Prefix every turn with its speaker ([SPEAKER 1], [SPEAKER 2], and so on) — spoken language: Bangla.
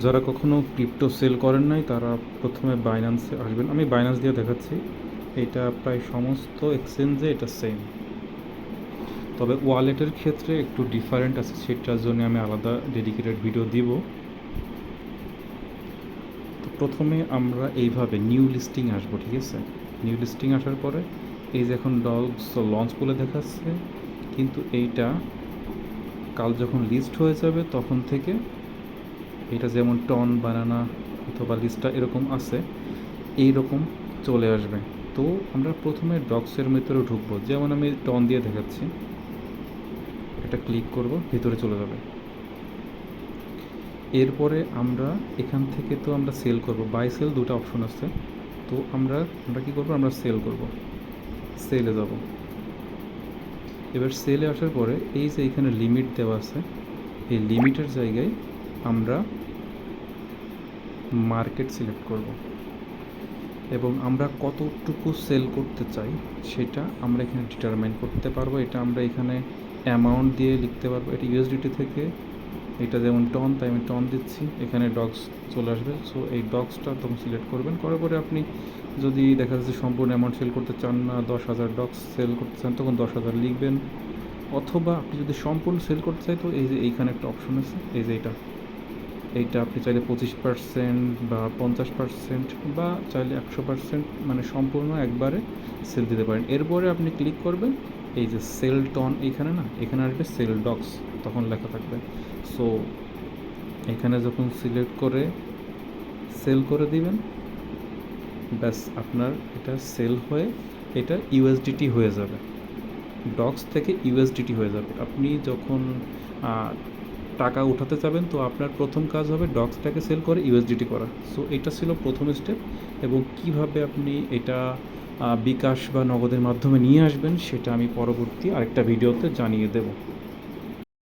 [SPEAKER 1] যারা কখনো ক্রিপ্টো সেল করেন নাই তারা প্রথমে বাইন্যান্সে আসবেন। আমি বাইন্যান্স দিয়ে দেখাচ্ছি। এটা প্রায় সমস্ত এক্সচেঞ্জে এটা সেম, তবে ওয়ালেটের ক্ষেত্রে একটু ডিফারেন্ট আছে, সেটার জন্য আমি আলাদা ডেডিকেটেড ভিডিও দিব। তো প্রথমে আমরা এইভাবে নিউ লিস্টিং আসবো, ঠিক আছে? নিউ লিস্টিং আসার পরে এই যে এখন ডগস লঞ্চ বলে দেখাচ্ছে, কিন্তু এইটা কাল যখন লিস্ট হয়ে যাবে তখন থেকে এটা যেমন টন বানানা অথবা লিস্টটা এরকম আছে, এই রকম চলে আসবে। তো আমরা প্রথমে ডক্সের ভিতরে ঢুকবো, যেমন আমি টন দিয়ে দেখাচ্ছি। এটা ক্লিক করব, ভিতরে চলে যাবে। এরপরে আমরা এখান থেকে তো আমরা সেল করব, বাই সেল দুটো অপশন আছে। তো আমরা আমরা কী করবো, আমরা সেল করব, সেলে যাব। এবার সেলে আসার পরে এই যে এখানে লিমিট দেওয়া আছে, এই লিমিটের জায়গায় আমরা মার্কেট সিলেক্ট করব এবং আমরা কতটুকু সেল করতে চাই সেটা আমরা এখানে ডিটারমাইন করতে পারবো। এটা আমরা এখানে অ্যামাউন্ট দিয়ে লিখতে পারবো। এটা ইউএসডিটি থেকে, এটা যেমন টন, তাই আমি টন দিচ্ছি, এখানে ডগস চলে আসবে। সো এই ডগসটা তখন সিলেক্ট করবেন, করার পরে আপনি যদি দেখা যাচ্ছে সম্পূর্ণ অ্যামাউন্ট সেল করতে চান না, 10,000 ডগস সেল করতে চান, তখন 10,000 লিখবেন। অথবা আপনি যদি সম্পূর্ণ সেল করতে চাই, তো এই যে এইখানে একটা অপশন আছে, এই যে এইটা আপনি চাইলে 25% বা 50% বা চাইলে 100%, মানে সম্পূর্ণ একবারে সেল দিতে পারেন। এরপরে আপনি ক্লিক করবেন, এই যে সেল টন এইখানে না, এখানে আসবে সেল ডক্স, তখন লেখা থাকবে। সো এখানে যখন সিলেক্ট করে সেল করে দিবেন, ব্যাস আপনার এটা সেল হয়ে এটা ইউএসডিটি হয়ে যাবে, ডক্স থেকে ইউএসডিটি হয়ে যাবে। আপনি যখন টাকা উঠাতে যাবেন, তো আপনার প্রথম কাজ হবে ডক্সটাকে সেল করে ইউএসডিটি করা। সো এটা ছিল প্রথম স্টেপ, এবং কিভাবে আপনি এটা বিকাশ বা নগদের মাধ্যমে নিয়ে আসবেন সেটা আমি পরবর্তী আরেকটা ভিডিওতে জানিয়ে দেব।